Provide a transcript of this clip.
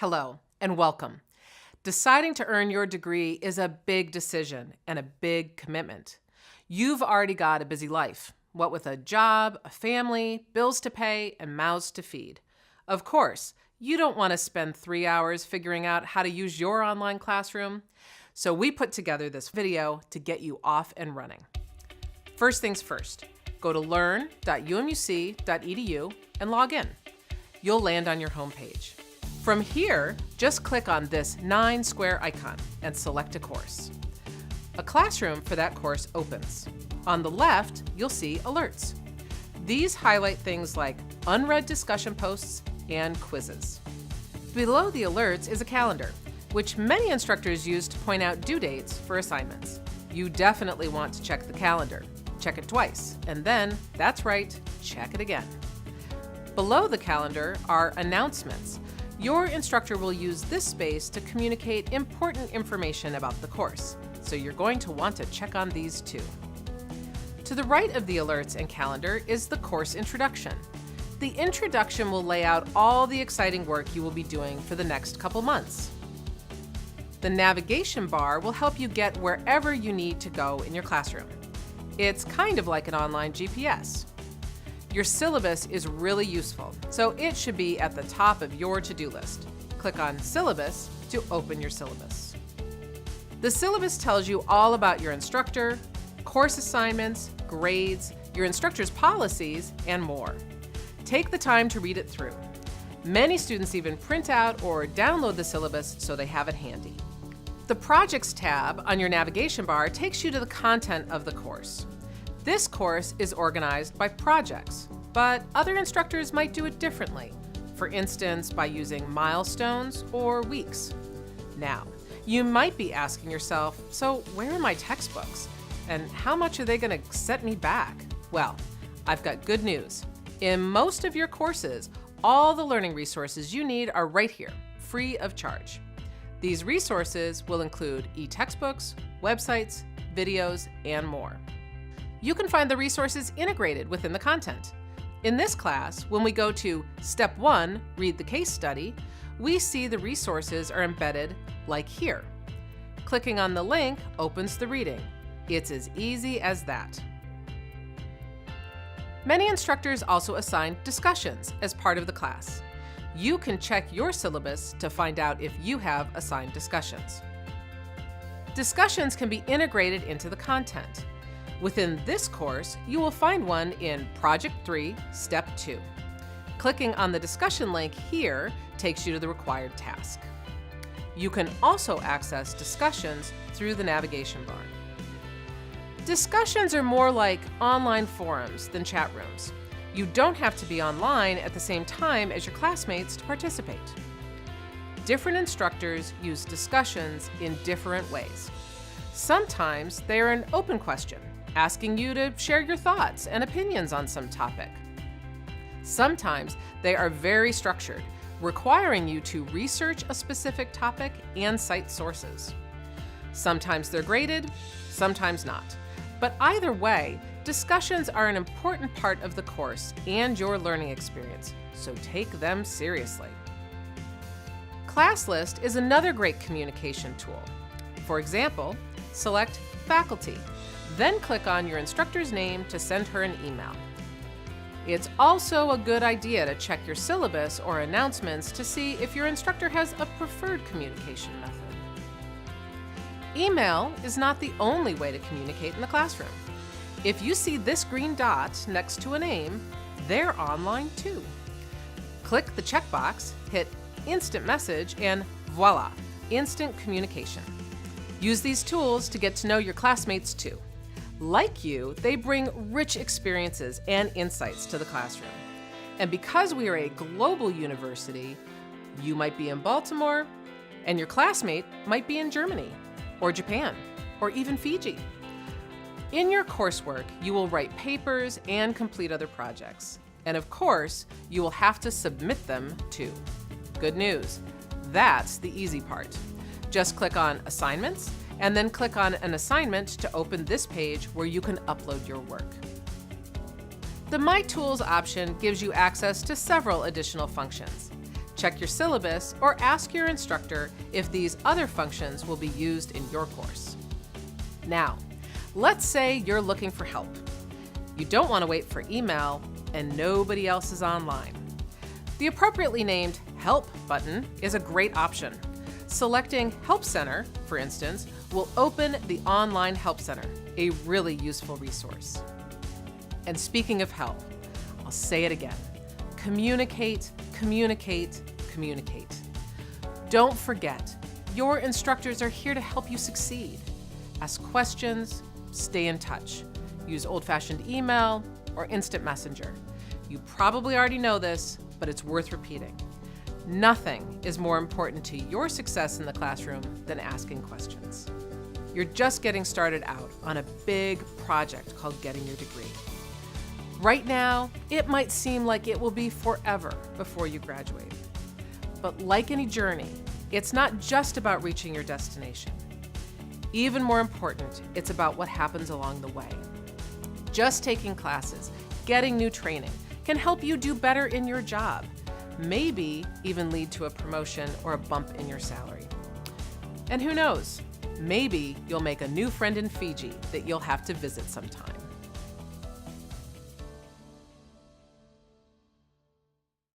Hello and welcome. Deciding to earn your degree is a big decision and a big commitment. You've already got a busy life, what with a job, a family, bills to pay, and mouths to feed. Of course, you don't want to spend 3 hours figuring out how to use your online classroom, so we put together this video to get you off and running. First things first, go to learn.umUC.edu and log in. You'll land on your home page. From here, just click on this 9-square icon and select a course. A classroom for that course opens. On the left, you'll see alerts. These highlight things like unread discussion posts and quizzes. Below the alerts is a calendar, which many instructors use to point out due dates for assignments. You definitely want to check the calendar. Check it twice, and then, that's right, check it again. Below the calendar are announcements. Your instructor will use this space to communicate important information about the course, so you're going to want to check on these too. To the right of the alerts and calendar is the course introduction. The introduction will lay out all the exciting work you will be doing for the next couple months. The navigation bar will help you get wherever you need to go in your classroom. It's kind of like an online GPS. Your syllabus is really useful, so it should be at the top of your to-do list. Click on Syllabus to open your syllabus. The syllabus tells you all about your instructor, course assignments, grades, your instructor's policies, and more. Take the time to read it through. Many students even print out or download the syllabus so they have it handy. The Projects tab on your navigation bar takes you to the content of the course. This course is organized by projects, but other instructors might do it differently, for instance, by using milestones or weeks. Now, you might be asking yourself, so where are my textbooks? And how much are they going to set me back? Well, I've got good news. In most of your courses, all the learning resources you need are right here, free of charge. These resources will include e-textbooks, websites, videos, and more. You can find the resources integrated within the content. In this class, when we go to Step 1, Read the Case Study, we see the resources are embedded like here. Clicking on the link opens the reading. It's as easy as that. Many instructors also assign discussions as part of the class. You can check your syllabus to find out if you have assigned discussions. Discussions can be integrated into the content. Within this course, you will find one in Project 3, Step 2. Clicking on the discussion link here takes you to the required task. You can also access discussions through the navigation bar. Discussions are more like online forums than chat rooms. You don't have to be online at the same time as your classmates to participate. Different instructors use discussions in different ways. Sometimes they are an open question, asking you to share your thoughts and opinions on some topic. Sometimes they are very structured, requiring you to research a specific topic and cite sources. Sometimes they're graded, sometimes not. But either way, discussions are an important part of the course and your learning experience, so take them seriously. Class List is another great communication tool. For example, select Faculty. Then click on your instructor's name to send her an email. It's also a good idea to check your syllabus or announcements to see if your instructor has a preferred communication method. Email is not the only way to communicate in the classroom. If you see this green dot next to a name, they're online too. Click the checkbox, hit Instant Message, and voila, instant communication. Use these tools to get to know your classmates too. Like you, they bring rich experiences and insights to the classroom. And because we are a global university, you might be in Baltimore, and your classmate might be in Germany, or Japan, or even Fiji. In your coursework, you will write papers and complete other projects. And of course, you will have to submit them too. Good news, that's the easy part. Just click on Assignments, and then click on an assignment to open this page where you can upload your work. The My Tools option gives you access to several additional functions. Check your syllabus or ask your instructor if these other functions will be used in your course. Now, let's say you're looking for help. You don't want to wait for email and nobody else is online. The appropriately named Help button is a great option. Selecting Help Center, for instance, will open the online Help Center, a really useful resource. And speaking of help, I'll say it again. Communicate, communicate, communicate. Don't forget, your instructors are here to help you succeed. Ask questions, stay in touch. Use old-fashioned email or instant messenger. You probably already know this, but it's worth repeating. Nothing is more important to your success in the classroom than asking questions. You're just getting started out on a big project called getting your degree. Right now, it might seem like it will be forever before you graduate. But like any journey, it's not just about reaching your destination. Even more important, it's about what happens along the way. Just taking classes, getting new training, can help you do better in your job, maybe even lead to a promotion or a bump in your salary. And who knows, maybe you'll make a new friend in Fiji that you'll have to visit sometime.